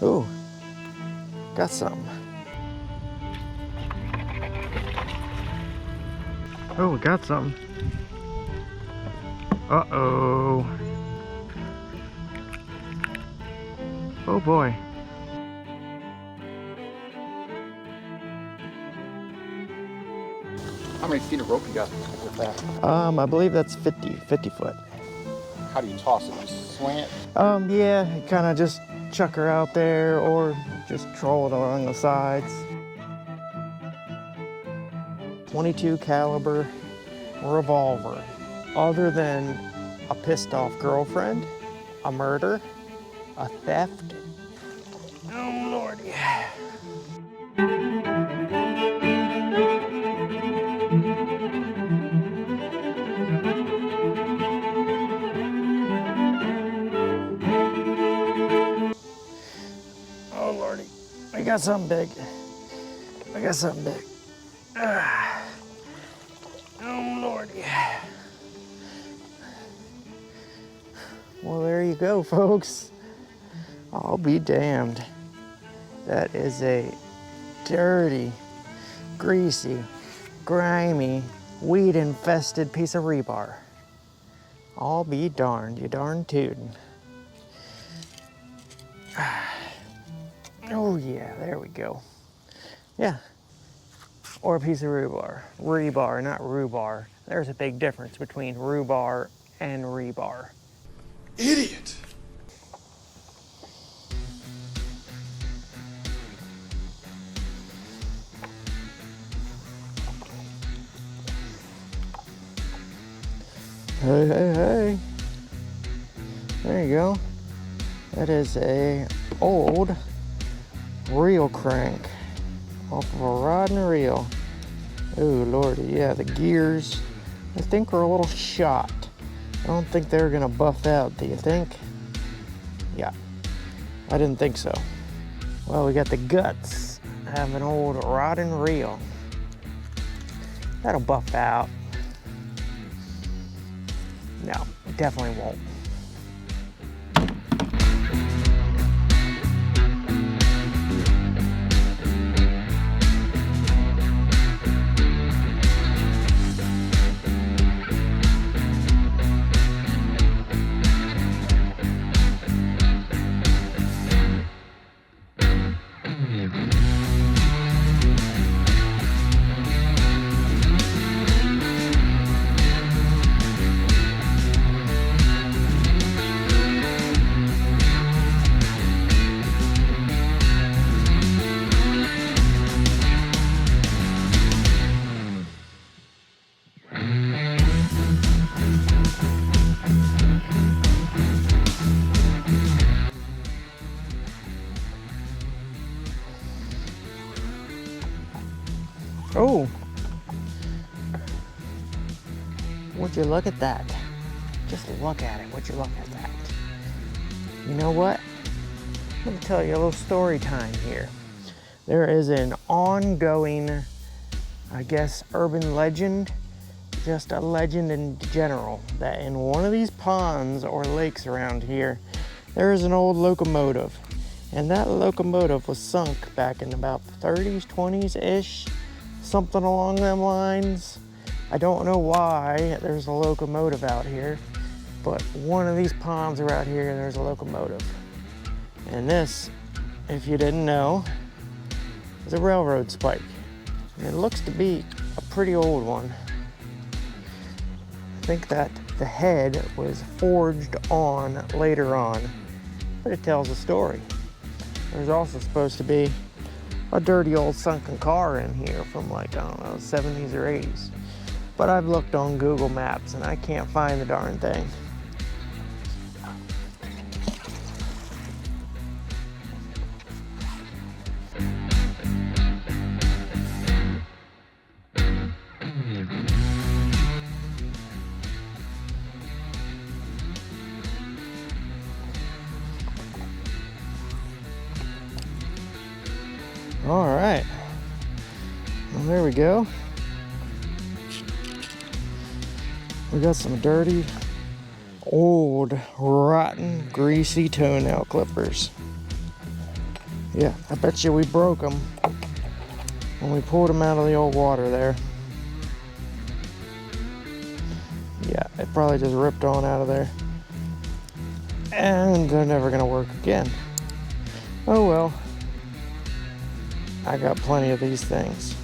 Ooh, got some. Oh, we got something. Uh-oh. Oh boy. How many feet of rope you got with that? I believe that's 50 foot. How do you toss it? Just swing it? Yeah, kind of just chuck her out there or just troll it along the sides. 22 caliber revolver. Other than a pissed off girlfriend, a murder, a theft. Oh Lordy. Oh Lordy, I got something big. I got something big. Oh Lordy. Well, there you go, folks. I'll be damned. That is a dirty, greasy, grimy, weed-infested piece of rebar. I'll be darned, you darn tootin'. Oh yeah, there we go. Yeah, or a piece of rebar. Rebar, not rhubarb. There's a big difference between rhubarb and rebar. Idiot! Hey, hey, hey. There you go. That is a old reel crank off of a rod and reel. Oh Lordy, yeah, the gears I think are a little shot. I don't think they're gonna buff out, do you think? Yeah, I didn't think so. Well, we got the guts of an old rod and reel. That'll buff out. No, it definitely won't. Oh, would you look at that? Just look at it, would you look at that? You know what? I'm gonna tell you a little story time here. There is an ongoing, I guess, urban legend, just a legend in general, that in one of these ponds or lakes around here, there is an old locomotive. And that locomotive was sunk back in about the 30s, 20s-ish. Something along them lines. I don't know why there's a locomotive out here, but one of these ponds are out here and there's a locomotive. And this, if you didn't know, is a railroad spike. And it looks to be a pretty old one. I think that the head was forged on later on, but it tells a story. There's also supposed to be a dirty old sunken car in here from like, I don't know, 70s or 80s. But I've looked on Google Maps and I can't find the darn thing. All right, well, there we go. We got some dirty, old, rotten, greasy toenail clippers. Yeah, I bet you we broke them when we pulled them out of the old water there. Yeah, it probably just ripped on out of there. And they're never gonna work again. Oh well. I got plenty of these things.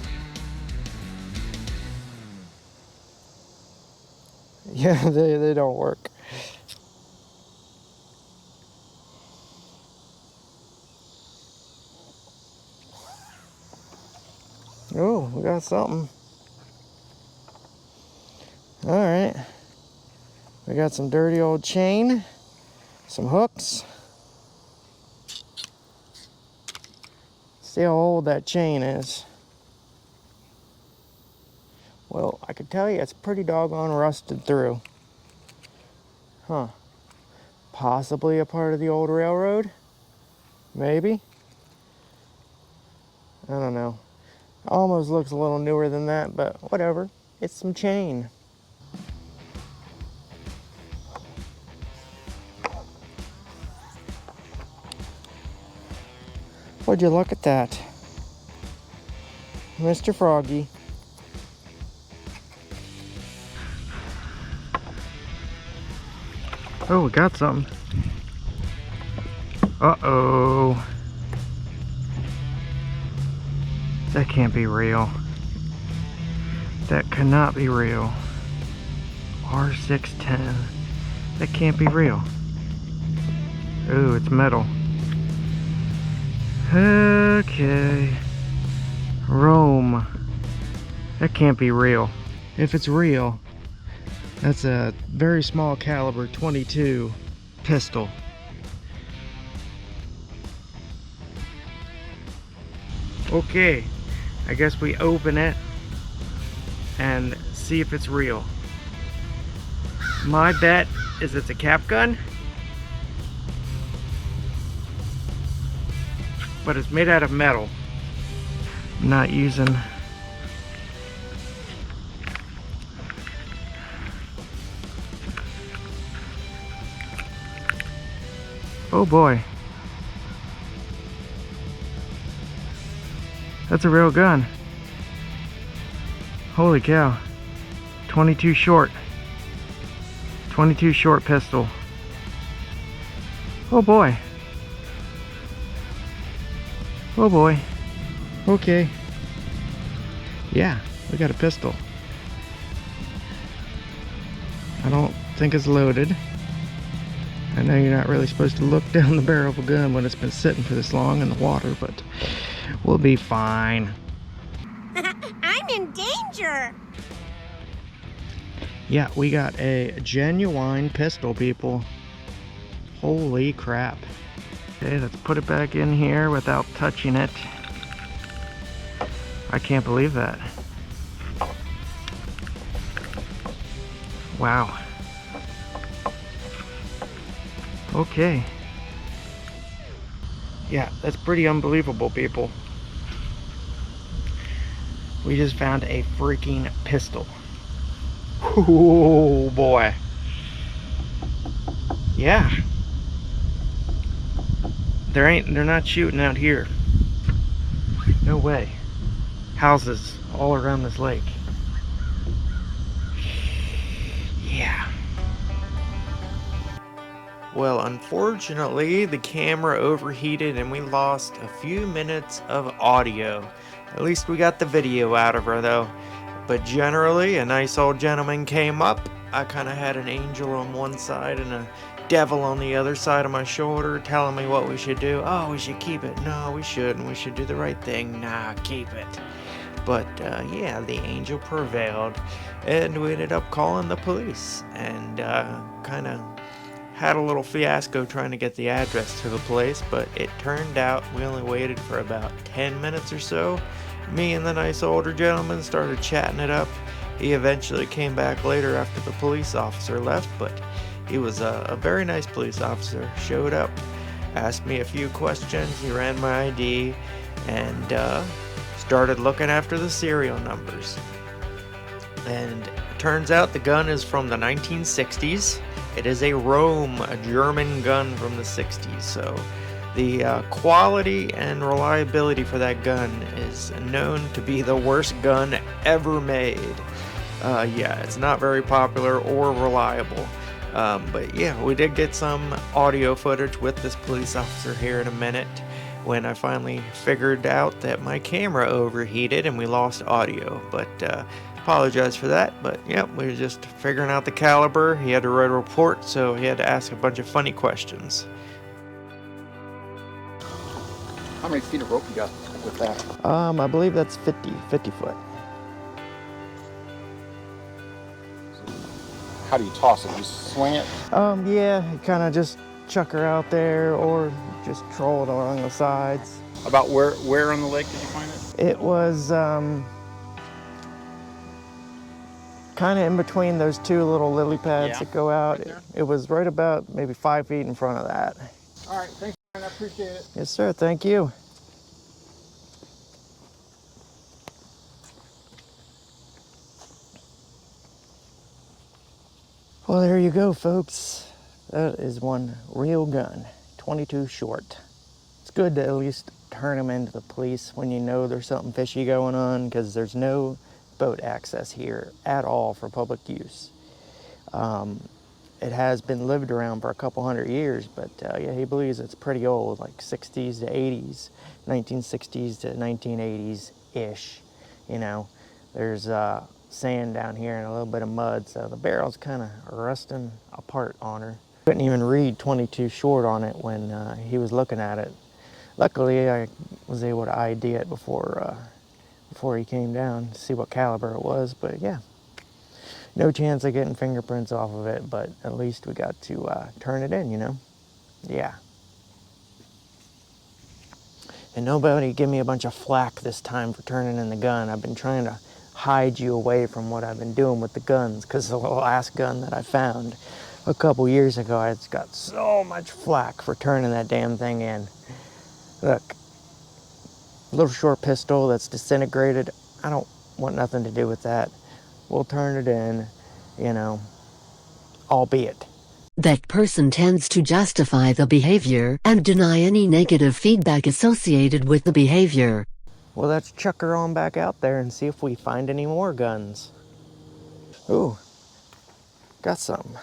Yeah, they don't work. Oh, we got something. Alright. We got some dirty old chain, some hooks. See how old that chain is. Well, I can tell you it's pretty doggone rusted through. Huh. Possibly a part of the old railroad? Maybe? I don't know. Almost looks a little newer than that, but whatever. It's some chain. Would you look at that? Mr. Froggy. Oh, we got something. Uh-oh. That can't be real. That cannot be real. R610. That can't be real. Ooh, it's metal. Okay. ROHM. That can't be real. If it's real, that's a very small caliber 22 pistol. Okay, I guess we open it and see if it's real. My bet is it's a cap gun, but it's made out of metal. I'm not using oh boy. That's a real gun. Holy cow. 22 short. 22 short pistol. Oh boy. Oh boy. Okay. Yeah, we got a pistol. I don't think it's loaded. I know you're not really supposed to look down the barrel of a gun when it's been sitting for this long in the water, but we'll be fine. I'm in danger! Yeah, we got a genuine pistol, people. Holy crap. Okay, let's put it back in here without touching it. I can't believe that. Wow. Okay. Yeah, that's pretty unbelievable, people. We just found a freaking pistol. Oh boy. Yeah. They're not shooting out here. No way. Houses all around this lake. Yeah. Well, unfortunately, the camera overheated and we lost a few minutes of audio. At least we got the video out of her though. But generally, a nice old gentleman came up. I kind of had an angel on one side and a devil on the other side of my shoulder telling me what we should do. Oh, we should keep it. No, we shouldn't. We should do the right thing. Nah, keep it. But yeah, the angel prevailed and we ended up calling the police and kind of had a little fiasco trying to get the address to the place, but it turned out we only waited for about 10 minutes or so. Me and the nice older gentleman started chatting it up. He eventually came back later after the police officer left, but he was a very nice police officer. Showed up, asked me a few questions, he ran my ID, and started looking after the serial numbers. And it turns out the gun is from the 1960s. It is a ROHM, a German gun from the 60s, so The quality and reliability for that gun is known to be the worst gun ever made. Yeah, it's not very popular or reliable. But yeah, we did get some audio footage with this police officer here in a minute when I finally figured out that my camera overheated and we lost audio. But apologize for that. But yeah, we were just figuring out the caliber. He had to write a report, so he had to ask a bunch of funny questions. How many feet of rope you got with that? I believe that's 50 foot. How do you toss it? You swing it? Yeah, kind of just chuck her out there or just troll it along the sides. About where on the lake did you find it? It was kind of in between those two little lily pads that go out. Right there? It was right about maybe 5 feet in front of that. All right, thanks, man. I appreciate it. Yes, sir. Thank you. Well, there you go, folks. That is one real gun, 22 short. It's good to at least turn them into the police when you know there's something fishy going on, because there's no boat access here at all for public use. It has been lived around for a couple hundred years, but yeah, he believes it's pretty old, like 60s to 80s, 1960s to 1980s-ish. You know, there's sand down here and a little bit of mud, so the barrel's kind of rusting apart on her. Couldn't even read 22 short on it when he was looking at it. Luckily, I was able to ID it before he came down to see what caliber it was, but yeah. No chance of getting fingerprints off of it, but at least we got to turn it in, you know? Yeah. And nobody give me a bunch of flack this time for turning in the gun. I've been trying to hide you away from what I've been doing with the guns, because the last gun that I found a couple years ago, I just got so much flack for turning that damn thing in. Look, little short pistol that's disintegrated, I don't want nothing to do with that. We'll turn it in, you know, albeit. That person tends to justify the behavior and deny any negative feedback associated with the behavior. Well, let's chuck her on back out there and see if we find any more guns. Ooh, got some.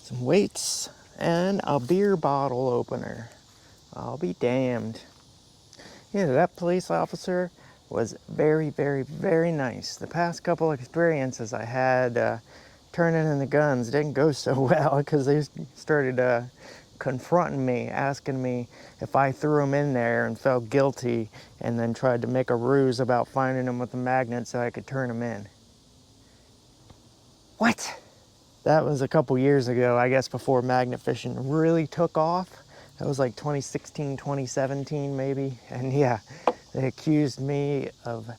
Some weights and a beer bottle opener. I'll be damned. Yeah, that police officer was very, very, very nice. The past couple experiences I had turning in the guns didn't go so well, because they started confronting me, asking me if I threw them in there and felt guilty, and then tried to make a ruse about finding them with a magnet so I could turn them in. What? That was a couple years ago, I guess, before magnet fishing really took off. That was like 2016, 2017 maybe. And yeah, they accused me of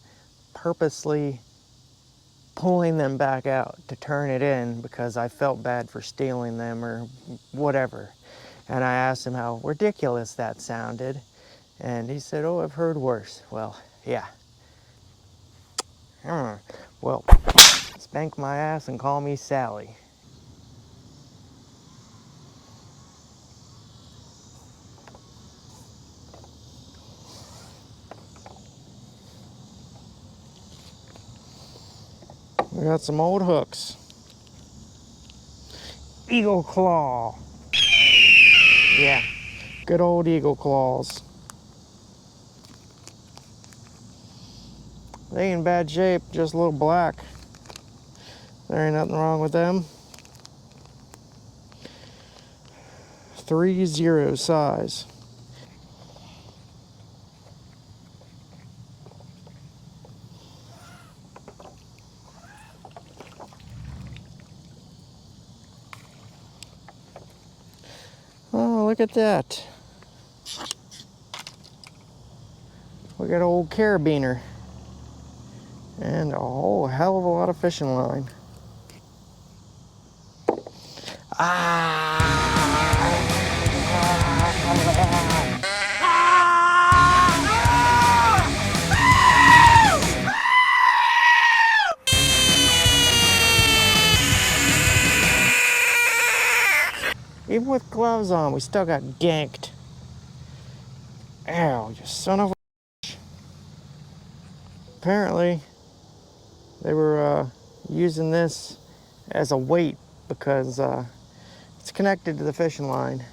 purposely pulling them back out to turn it in because I felt bad for stealing them or whatever. And I asked him how ridiculous that sounded. And he said, oh, I've heard worse. Well, yeah. Well, spank my ass and call me Sally. We got some old hooks. Eagle claw. Yeah, good old eagle claws. They in bad shape, just a little black. There ain't nothing wrong with them. 3/0 size. Oh, look at that. We got an old carabiner. And a whole hell of a lot of fishing line. Even with gloves on, we still got ganked. Ow, you son of a... Apparently, they were using this as a weight because it's connected to the fishing line.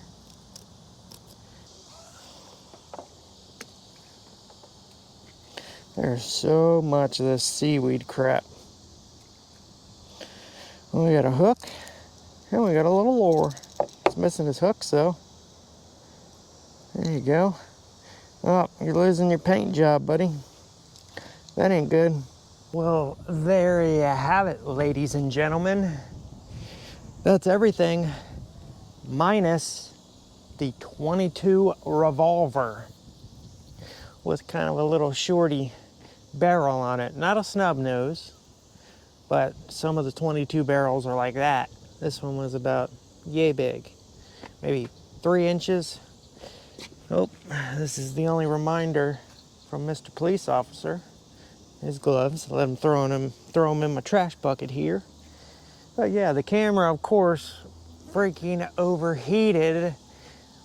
There's so much of this seaweed crap. Well, we got a hook, and we got a little lure. It's missing his hooks, though. There you go. Oh, you're losing your paint job, buddy. That ain't good. Well, there you have it, ladies and gentlemen. That's everything, minus the 22 Revolver with kind of a little shorty barrel on it. Not a snub nose, but some of the 22 barrels are like that. This one was about yay big, maybe 3 inches. Oh, this is the only reminder from Mr. Police Officer. His gloves, let him throw them in my trash bucket here. But yeah, the camera, of course, freaking overheated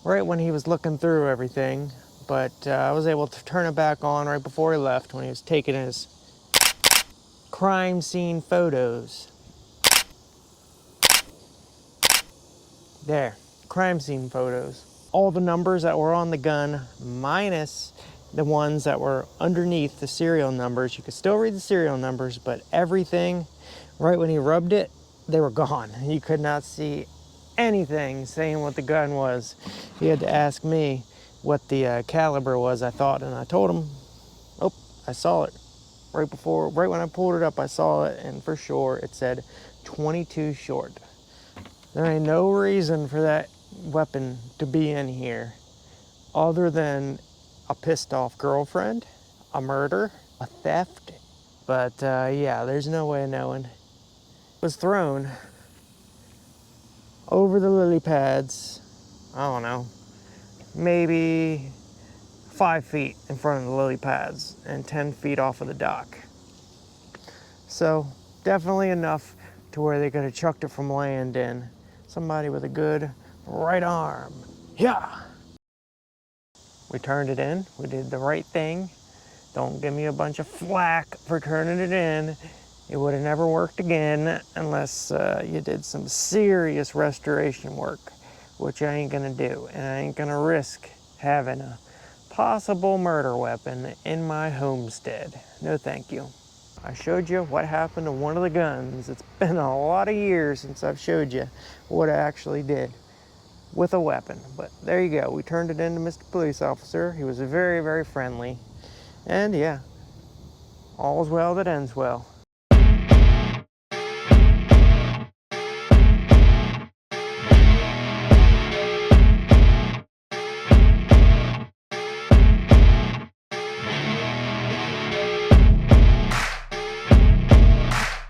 right when he was looking through everything. But I was able to turn it back on right before he left when he was taking his crime scene photos. There, crime scene photos. All the numbers that were on the gun, minus the ones that were underneath the serial numbers. You could still read the serial numbers, but everything, right when he rubbed it, they were gone. You could not see anything saying what the gun was. He had to ask me what the caliber was, I thought, and I told him, oh, I saw it. Right when I pulled it up, I saw it, and for sure it said 22 short. There ain't no reason for that weapon to be in here other than a pissed off girlfriend, a murder, a theft. But yeah, there's no way of knowing. It was thrown over the lily pads, I don't know, maybe 5 feet in front of the lily pads and 10 feet off of the dock. So definitely enough to where they could have chucked it from land in. Somebody with a good right arm. Yeah. We turned it in. We did the right thing. Don't give me a bunch of flack for turning it in. It would have never worked again unless you did some serious restoration work, which I ain't gonna do. And I ain't gonna risk having a possible murder weapon in my homestead. No thank you. I showed you what happened to one of the guns. It's been a lot of years since I've showed you what I actually did with a weapon. But there you go. We turned it in to Mr. Police Officer. He was very, very friendly. And yeah, all's well that ends well.